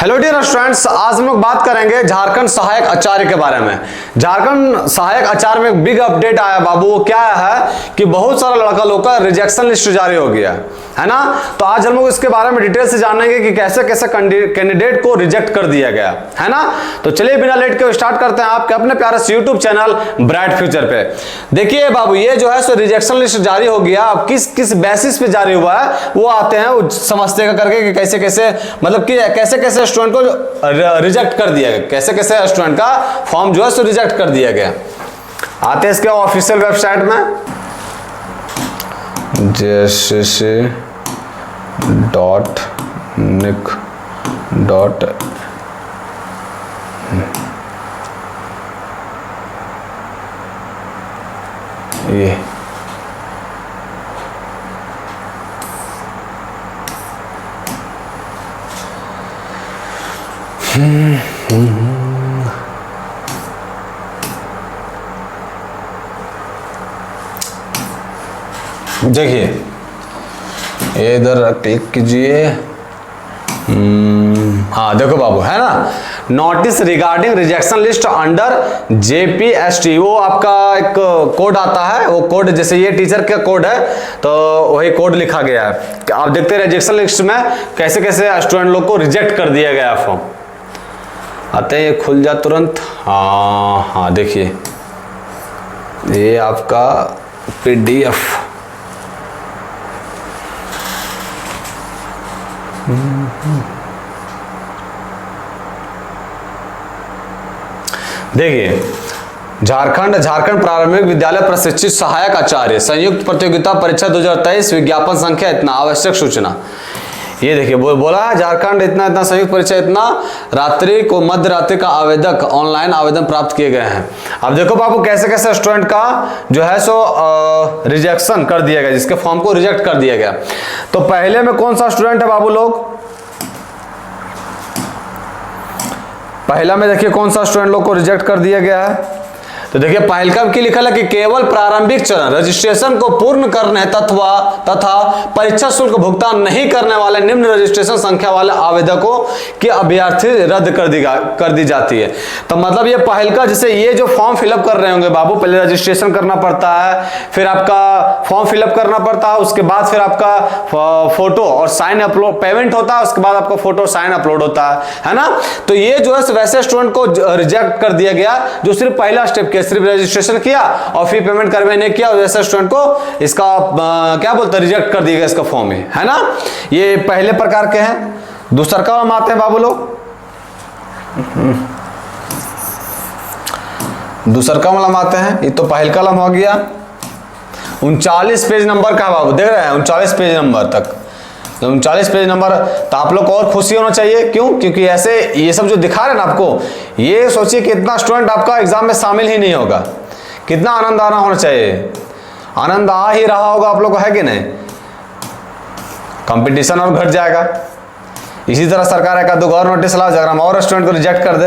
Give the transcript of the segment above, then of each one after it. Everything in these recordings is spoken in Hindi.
हेलो डियर स्टूडेंट्स, आज हम लोग बात करेंगे झारखंड सहायक आचार्य के बारे में। झारखंड सहायक आचार्य में एक बिग अपडेट आया बाबू। वो क्या है कि बहुत सारा लड़का लोग का रिजेक्शन लिस्ट जारी हो गया है ना। तो आज हम लोग इसके बारे में डिटेल से जानेंगे कि कैसे कैसे कैंडिडेट को रिजेक्ट कर दिया गया है ना। तो चलिए बिना लेट के स्टार्ट करते हैं आपके अपने प्यारे से यूट्यूब चैनल ब्राइट फ्यूचर पे। देखिए बाबू, ये जो है सो रिजेक्शन लिस्ट जारी हो गया। अब किस बेसिस पे जारी हुआ है वो आते हैं, वो समझते हैं करके कि कैसे कैसे मतलब कि कैसे कैसे स्टूडेंट को रिजेक्ट कर दिया गया, कैसे कैसे स्टूडेंट का फॉर्म जो है सो रिजेक्ट कर दिया गया। आते हैं इसके ऑफिशियल वेबसाइट में jcc.nic. ये देखिए, ये इधर क्लिक कीजिए। हाँ देखो बाबू, है ना, notice regarding rejection list under JPST। वो आपका एक कोड आता है, वो कोड जैसे ये टीचर का कोड है तो वही कोड लिखा गया है। आप देखते हैं रिजेक्शन लिस्ट में कैसे कैसे स्टूडेंट लोग को रिजेक्ट कर दिया गया फॉर्म। आते हैं, ये खुल जा तुरंत। हाँ देखिए, ये आपका PDF। देखिए, झारखंड प्रारंभिक विद्यालय प्रशिक्षित सहायक आचार्य संयुक्त प्रतियोगिता परीक्षा 2023 विज्ञापन संख्या इतना, आवश्यक सूचना। ये देखिए बोला है झारखंड इतना संयुक्त परीक्षा इतना, रात्रि को मध्य रात्रि का आवेदक ऑनलाइन आवेदन प्राप्त किए गए हैं। अब देखो बाबू, कैसे कैसे स्टूडेंट का जो है सो रिजेक्शन कर दिया गया, जिसके फॉर्म को रिजेक्ट कर दिया गया। तो पहले में कौन सा स्टूडेंट है बाबू लोग, पहला में देखिए कौन सा स्टूडेंट लोग को रिजेक्ट कर दिया गया है। तो देखिए पहलका की लिखा है कि केवल प्रारंभिक चरण रजिस्ट्रेशन को पूर्ण करने तथा परीक्षा शुल्क भुगतान नहीं करने वाले निम्न रजिस्ट्रेशन संख्या वाले आवेदकों की अभ्यर्थी रद्द कर दी जाती है। तो मतलब ये पहलका, जैसे ये जो फॉर्म फिलअप कर रहे होंगे बाबू, पहले रजिस्ट्रेशन करना पड़ता है, फिर आपका फॉर्म फिलअप करना पड़ता है, उसके बाद फिर आपका फोटो और साइन अपलोड पेमेंट होता है, उसके बाद आपका फोटो साइन अपलोड होता है ना। तो ये जो है वैसे स्टूडेंट को रिजेक्ट कर दिया गया जो सिर्फ पहला स्टेप, सिर्फ रजिस्ट्रेशन किया और फिर पेमेंट करवे नहीं किया, वैसे स्टूडेंट को इसका क्या बोलते हैं, रिजेक्ट कर दिया गया इसका फॉर्म है ना। ये पहले प्रकार के हैं। दूसरा का हम आते हैं बाबू लोग, दूसरा का हम आते हैं। ये तो पहल कलम हो गया, 39 पेज नंबर का बाबू, देख रहे हैं 39 पेज नंबर तक, 39 पेज नंबर। तो आप लोग को और खुशी होना चाहिए, क्यों? क्योंकि ऐसे ये सब जो दिखा रहे हैं ना आपको, ये सोचिए कितना स्टूडेंट आपका एग्जाम में शामिल ही नहीं होगा, कितना आनंद आना होना चाहिए। आनंद आ ही रहा होगा आप लोग को, है कि नहीं? कंपटीशन और घट जाएगा। इसी तरह सरकार एक दो और नोटिस ला अगर हम और स्टूडेंट को रिजेक्ट कर दे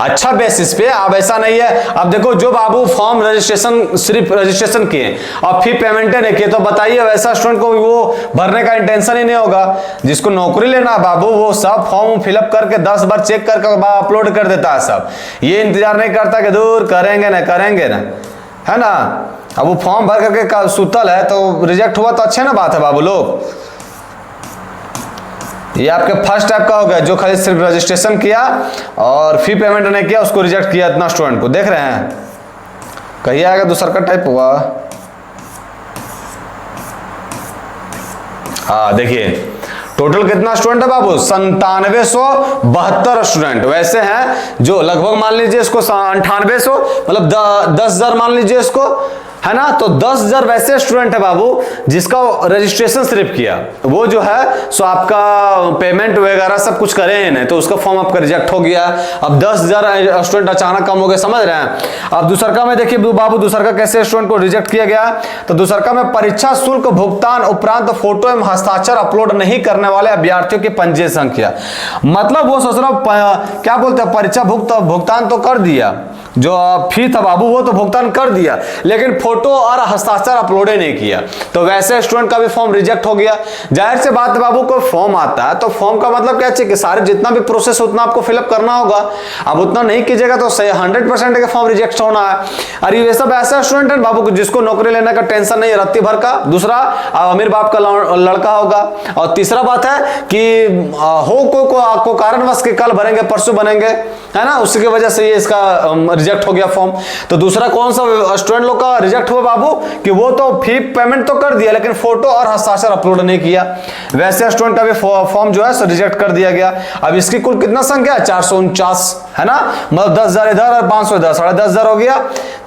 अच्छा बेसिस पे। अब ऐसा नहीं है, अब देखो जो बाबू फॉर्म रजिस्ट्रेशन सिर्फ रजिस्ट्रेशन किए और फिर पेमेंट नहीं किए, तो बताइए वैसा स्टूडेंट को वो भरने का इंटेंशन ही नहीं होगा। जिसको नौकरी लेना बाबू, वो सब फॉर्म फिलअप करके 10 बार चेक करके अपलोड कर देता है सब। ये इंतजार नहीं करता कि दूर करेंगे ना है ना। अब वो फॉर्म भर करके सुतल है तो रिजेक्ट हुआ तो अच्छे ना बात है बाबू लोग। ये आपके फर्स्ट टाइप का हो गया, जो खाली सिर्फ रजिस्ट्रेशन किया और फी पेमेंट नहीं किया, उसको रिजेक्ट किया इतना स्टूडेंट को। देख रहे हैं, कहीं आएगा दूसरा का टाइप हुआ। हाँ देखिए, टोटल कितना स्टूडेंट है बाबू, 9772 स्टूडेंट वैसे हैं जो लगभग मान लीजिए इसको 9800, मतलब 10,000 मान लीजिए इसको, है ना। तो 10,000 वैसे स्टूडेंट है बाबू जिसका रजिस्ट्रेशन सिर्फ किया, वो जो है सो आपका पेमेंट वगैरह सब कुछ करे हैं नहीं, तो उसका फॉर्म आपका रिजेक्ट हो गया। अब 10,000 स्टूडेंट अचानक कम हो गए, समझ रहे हैं। अब दूसरका में देखिए बाबू, दूसरका कैसे स्टूडेंट को रिजेक्ट किया गया। तो दूसरका में परीक्षा शुल्क भुगतान उपरांत फोटो एवं हस्ताक्षर अपलोड नहीं करने वाले अभ्यर्थियों की पंजीयन संख्या। मतलब वो सोच रहा क्या बोलते हैं, परीक्षा भुगतान तो कर दिया, जो फी था बाबू वो तो भुगतान कर दिया, लेकिन फोटो और हस्ताक्षर अपलोड ही नहीं किया, तो वैसे स्टूडेंट का भी फॉर्म रिजेक्ट हो गया। जाहिर सी बात है बाबू, कोई फॉर्म आता है तो फॉर्म का मतलब क्या चाहिए कि सारे जितना भी प्रोसेस उतना आपको फिलअप करना होगा। अब उतना नहीं कीजिएगा तो 100% का फॉर्म रिजेक्ट होना है। अरे ये सब ऐसा स्टूडेंट है बाबू जिसको नौकरी लेने का टेंशन नहीं है रत्ती भर का। दूसरा, अमीर बाप का लड़का होगा। और तीसरा बात है कि हो को कारणवश के कल भरेंगे परसों बनेंगे, है ना, उसी की वजह से ये इसका रिजेक्ट हो गया फॉर्म। तो दूसरा कौन सा स्टूडेंट लोग का रिजेक्ट हुआ बाबू कि वो तो फी पेमेंट तो कर दिया लेकिन फोटो और हस्ताक्षर अपलोड नहीं किया। वैसे स्टूडेंट का भी फॉर्म जो है रिजेक्ट कर दिया गया। अब इसकी कुल कितना संख्या है? 449, है ना, मतलब 10,000 इधर और 500 इधर, 10,500 हो गया।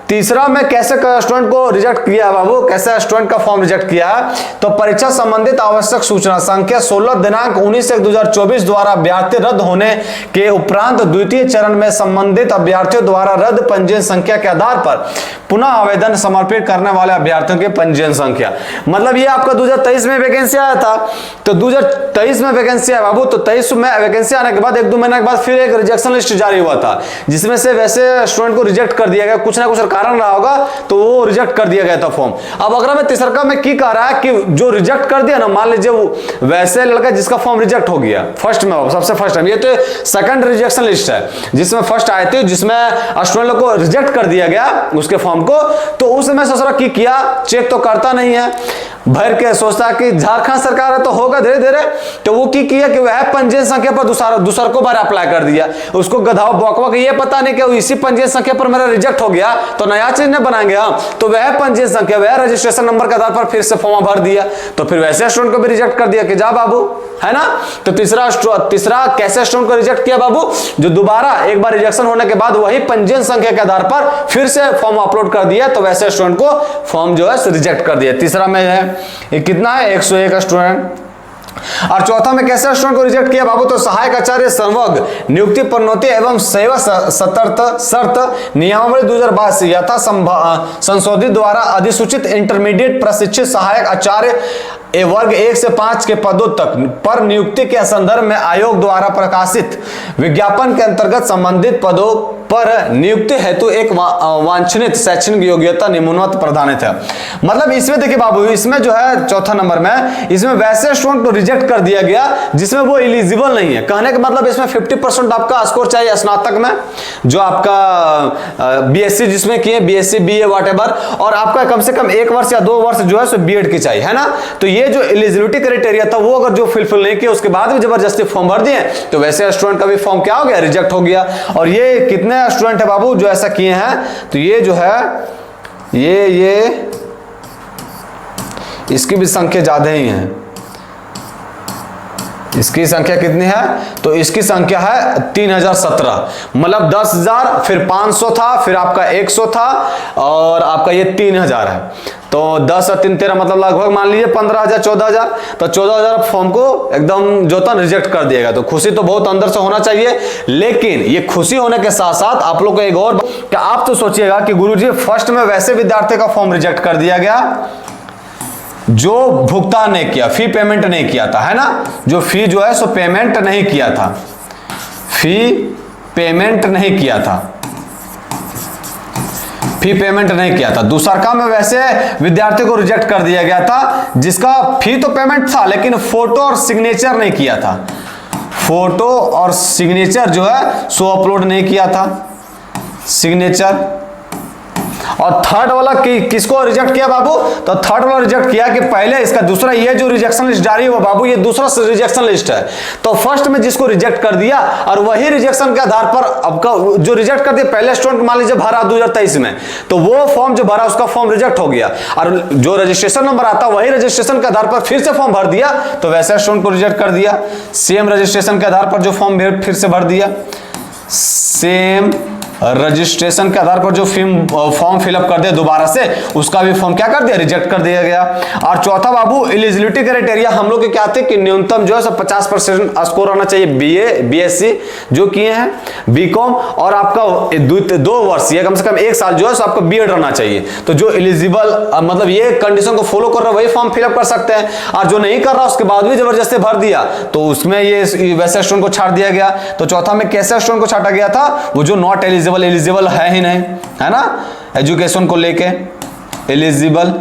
तीसरा में कैसे स्टूडेंट को रिजेक्ट किया बाबू, कैसे स्टूडेंट का फॉर्म रिजेक्ट किया है? तो परीक्षा संबंधित आवश्यक सूचना संख्या 16 दिनांक 19/1/2024 द्वारा अभ्यर्थी रद्द होने के उपरांत द्वितीय चरण में संबंधित अभ्यर्थियों द्वारा रद्द पंजीयन संख्या के आधार पर पुनः आवेदन समर्पित करने वाले अभ्यर्थियों की पंजीयन संख्या। मतलब ये आपका 2023 में वैकेंसी आया था, तो 2023 में वैकेंसी आया बाबू, तो 23 में वैकेंसी आने के बाद 1-2 महीने के बाद फिर एक रिजेक्शन लिस्ट जारी हुआ था जिसमें से वैसे स्टूडेंट को रिजेक्ट कर दिया गया। कुछ ना कुछ कारण रहा होगा तो वो रिजेक्ट कर दिया गया था फॉर्म। अब अगर मैं तीसरा में की कह रहा है कि जो रिजेक्ट कर दिया ना, मान लीजिए वो वैसे लड़का जिसका फॉर्म रिजेक्ट हो गया फर्स्ट में, सबसे फर्स्ट टाइम, ये तो सेकंड रिजेक्शन लिस्ट है जिसमें फर्स्ट आए थे, जिसमें स्टूडेंट लोग को रिजेक्ट कर दिया गया उसके फॉर्म को। तो उस समय ससुरा की किया, चेक तो करता नहीं है, भर के सोचता कि झारखंड सरकार है तो होगा धीरे धीरे, तो वो की किया कि वह पंजीयन संख्या पर दूसरा को बार अप्लाई कर दिया। उसको गधाव बकवा के ये पता नहीं कि इसी पंजीयन संख्या पर मेरा रिजेक्ट हो गया तो नया चीज नहीं बनाएंगे हम, तो वह पंजीयन संख्या, वह रजिस्ट्रेशन नंबर के आधार पर फिर से फॉर्म भर दिया, तो फिर वैसे स्टूडेंट को भी रिजेक्ट कर दिया कि जा बाबू, है ना। तो तीसरा कैसे स्टूडेंट को रिजेक्ट किया बाबू? जो दोबारा एक बार रिजेक्शन होने के बाद वही पंजीयन संख्या के आधार पर फिर से फॉर्म अपलोड कर दिया, तो वैसे स्टूडेंट को फॉर्म जो है रिजेक्ट कर दिया। तीसरा में है ये कितना है? 101 स्टूडेंट। और चौथा में कैसे स्टूडेंट को रिजेक्ट किया बाबू? तो सहायक आचार्य संवर्ग नियुक्ति प्रोन्नति एवं सेवा शर्त नियमावली 2022 यथा संशोधित द्वारा अधिसूचित इंटरमीडिएट प्रशिक्षित सहायक आचार्य वर्ग 1 से 5 के पदों तक पर नियुक्ति के संदर्भ में आयोग द्वारा प्रकाशित विज्ञापन के अंतर्गत संबंधित पदों पर नियुक्ति हेतु एक वांछनीय शैक्षणिक योग्यता निम्नवत प्रधानित है। मतलब इसमें देखिए बाबू, इसमें जो है चौथा नंबर में, इसमें वैसे स्टूडेंट को रिजेक्ट कर दिया गया जिसमें वो एलिजिबल नहीं है। कहने का मतलब इसमें 50% आपका स्कोर चाहिए स्नातक में, जो आपका बीएससी जिसमें किए, बीएससी बीए व्हाटएवर, और आपका कम से कम 1 वर्ष या 2 वर्ष जो है सो बीएड की चाहिए, है ना। तो ये जो एलिजिबिलिटी क्राइटेरिया था वो अगर जो फुलफिल नहीं किया उसके बाद भी जबरदस्ती फॉर्म भर दिए तो वैसे स्टूडेंट का भी फॉर्म क्या हो गया? रिजेक्ट हो गया। और ये कितने स्टूडेंट है बाबू जो ऐसा किए हैं? तो ये जो है ये इसकी भी संख्या ज्यादा ही है। इसकी संख्या कितनी है? तो इसकी संख्या है 3017। मतलब 10,000, फिर 500 था, फिर आपका 100 था, और आपका ये 3000 है। तो 10 और 3 13 मतलब लगभग मान लीजिए 15,000 14,000। तो 14,000 फॉर्म को एकदम जो था रिजेक्ट कर दिएगा। तो खुशी तो बहुत अंदर से होना चाहिए, लेकिन ये खुशी होने के साथ साथ आप लोग को एक और कि आप तो सोचिएगा कि गुरुजी फर्स्ट में वैसे विद्यार्थी का फॉर्म रिजेक्ट कर दिया गया जो भुगतान नहीं किया, फी पेमेंट नहीं किया था, है ना, जो फी जो है सो पेमेंट नहीं किया था, फी पेमेंट नहीं किया था, फी पेमेंट नहीं किया था। दूसरा में वैसे विद्यार्थी को रिजेक्ट कर दिया गया था जिसका फी तो पेमेंट था लेकिन फोटो और सिग्नेचर नहीं किया था, फोटो और सिग्नेचर जो है सो अपलोड नहीं किया था, सिग्नेचर। और थर्ड वाला किसको रिजेक्ट किया बाबू? तो थर्ड वाला रिजेक्ट किया कि पहले इसका दूसरा, ये जो रिजेक्शन लिस्ट जारी हुआ बाबू, ये दूसरा रिजेक्शन लिस्ट है। तो फर्स्ट में जिसको रिजेक्ट कर दिया और वही रिजेक्शन के आधार पर आपका जो रिजेक्ट कर दिया पहले स्टूडेंट मान लीजिए भरा 2023 में, तो वो फॉर्म जो भरा उसका फॉर्म रिजेक्ट हो गया, और जो रजिस्ट्रेशन नंबर आता वही रजिस्ट्रेशन के आधार पर फिर से फॉर्म भर दिया तो वैसे स्टूडेंट को रिजेक्ट कर दिया। सेम रजिस्ट्रेशन के आधार पर जो फॉर्म फिर से भर दिया, सेम रजिस्ट्रेशन के आधार पर जो फॉर्म फिलअप कर दिया दोबारा से, उसका भी फॉर्म क्या कर दिया? रिजेक्ट कर दिया गया। और चौथा बाबू एलिजिबिलिटी क्राइटेरिया हम लोग के क्या थे कि न्यूनतम जो है सब 50% स्कोर होना चाहिए, बीए बीएससी जो किए हैं, बीकॉम, और आपका 2 वर्ष या कम से कम 1 साल जो है सो आपका बीएड रहना चाहिए। तो जो एलिजिबल मतलब ये कंडीशन को फॉलो कर रहा है वही फॉर्म फिलअप कर सकते हैं, और जो नहीं कर रहा उसके बाद भी जबरदस्ती भर दिया तो उसमें ये वैसे स्टूडेंट को छाट दिया गया। तो चौथा में कैसे स्टूडेंट को छाटा गया था? वो जो नॉट एलिजिबल है ही नहीं, है ना, एजुकेशन को लेके। एलिजिबल।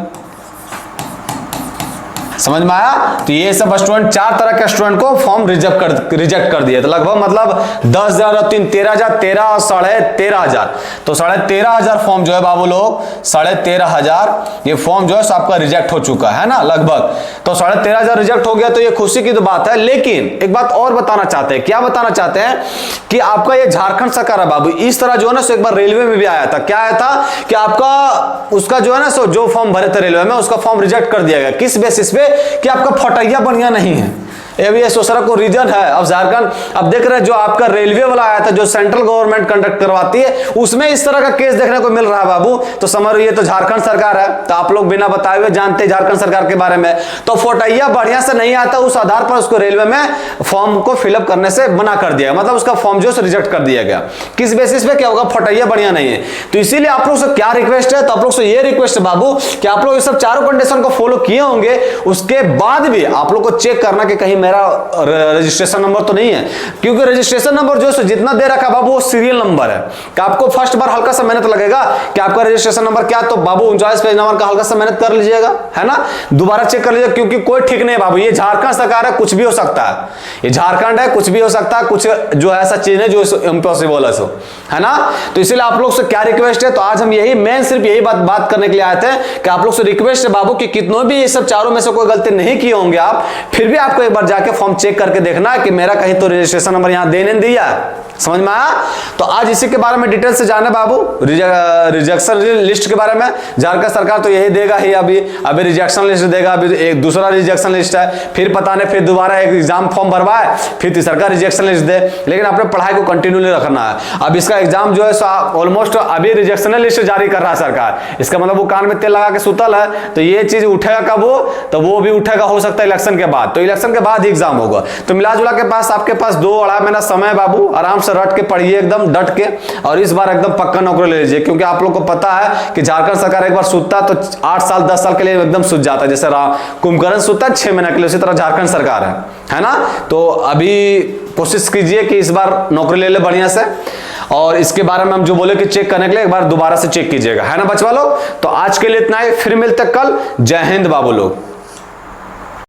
समझ में आया? तो ये सब स्टूडेंट, 4 तरह के स्टूडेंट को फॉर्म रिजेक्ट कर दिया। तो लगभग मतलब 10,000 और 13,000, 13 और 13,500, तो 13,500 फॉर्म जो है बाबू लोग, 13,500 ये फॉर्म जो है आपका रिजेक्ट हो चुका है ना लगभग। तो 13,500 रिजेक्ट हो गया, तो ये खुशी की तो बात है। लेकिन एक बात और बताना चाहते हैं, क्या बताना चाहते हैं कि आपका ये झारखंड सरकार है बाबू, इस तरह जो है ना सो एक बार रेलवे में भी आया था। क्या आया था कि आपका उसका जो है ना सो जो फॉर्म भरे थे रेलवे में, उसका फॉर्म रिजेक्ट कर दिया गया। किस बेसिस पे? कि आपका फटैया बढ़िया नहीं है। ये सोचरा को रीजन है। अब झारखंड, अब देख रहे हैं जो आपका रेलवे वाला आया था, जो सेंट्रल गवर्नमेंट कंडक्ट करवाती है, उसमें इस तरह का केस देखने को मिल रहा है बाबू। तो समझ ये तो झारखंड सरकार है, तो आप लोग बिना बताए हुए जानते हैं झारखंड सरकार के बारे में। तो फटैया बढ़िया से नहीं आता, उस आधार पर उसको रेलवे में फॉर्म को फिलअप करने से मना कर दिया, मतलब उसका फॉर्म जो है रिजेक्ट कर दिया गया। किस बेसिस पे? क्या होगा? फटैया बढ़िया नहीं है। तो इसीलिए आप लोग से क्या रिक्वेस्ट है, तो आप लोग से ये रिक्वेस्ट है बाबू कि आप लोग ये सब चारों कंडीशन को फॉलो किए होंगे, उसके बाद भी आप लोग को चेक करना कि कहीं मेरा रजिस्ट्रेशन नंबर तो नहीं है। क्योंकि रजिस्ट्रेशन नंबर जो है जितना दे रखा बाबू वो सीरियल नंबर है। कि आपको फर्स्ट बार हल्का सा मेहनत लगेगा कि आपका रजिस्ट्रेशन नंबर क्या, तो बाबू 49 पेज नंबर का हल्का सा मेहनत कर लीजिएगा, है ना, दोबारा चेक कर लीजिएगा। क्योंकि कोई ठीक नहीं है बाबू, ये झारखंड सरकार है, कुछ भी हो सकता है। ये झारखंड है, कुछ भी हो सकता है, कुछ जो है ऐसा चीज है जो इम्पॉसिबल है ना। तो इसलिए आप लोग से क्या रिक्वेस्ट है, तो आज हम यही मेन सिर्फ यही बात करने के लिए आए थे कि आप लोग से रिक्वेस्ट है बाबू कि कितनों भी ये सब चारों में से कोई गलती नहीं किए होंगे आप, फिर भी आपको एक बार जाके फॉर्म चेक करके देखना है कि मेरा कहीं तो रजिस्ट्रेशन नंबर यहां देने दिया है। समझ में आया? तो आज इसी के बारे में डिटेल से जाने बाबू, रिजेक्शन लिस्ट के बारे में। झारखंड सरकार तो यही देगा ही, अभी रिजेक्शन लिस्ट देगा, अभी एक दूसरा रिजेक्शन लिस्ट है, फिर पता नहीं फिर दोबारा एक एग्जाम फॉर्म भरवाए, फिर तीसरा रिजेक्शन लिस्ट दे। लेकिन अपने पढ़ाई को कंटिन्यूली रखना है। अब इसका एग्जाम जो है ऑलमोस्ट अभी रिजेक्शन लिस्ट जारी कर रहा है सरकार, इसका मतलब वो कान में तेल लगा के सुतल है। तो ये चीज उठेगा कब? वो तो वो भी उठेगा हो सकता है इलेक्शन के बाद। तो इलेक्शन के बाद ही एग्जाम होगा। तो मिला जुला के पास आपके पास 2-2.5 महीना समय बाबू, आराम से रट के पढ़िए एकदम डट के, और इस बार एकदम पक्का नौकरी ले लीजिए। क्योंकि आप लोग को पता है कि झारखंड सरकार एक बार सुतता तो 8 साल 10 साल के लिए एकदम सुत जाता है। जैसे कुंभकर्ण सुतता है 6 महीने के लिए, उसी तरह झारखंड सरकार है ना। तो अभी कोशिश कीजिए कि इस बार नौकरी ले ले बढ़िया से। और इसके बारे में हम जो बोले कि चेक करने के लिए एक बार दोबारा से चेक कीजिएगा, है ना बच्चा लोग। तो आज के लिए इतना ही, फिर मिलते कल। जय हिंद बाबू लोग।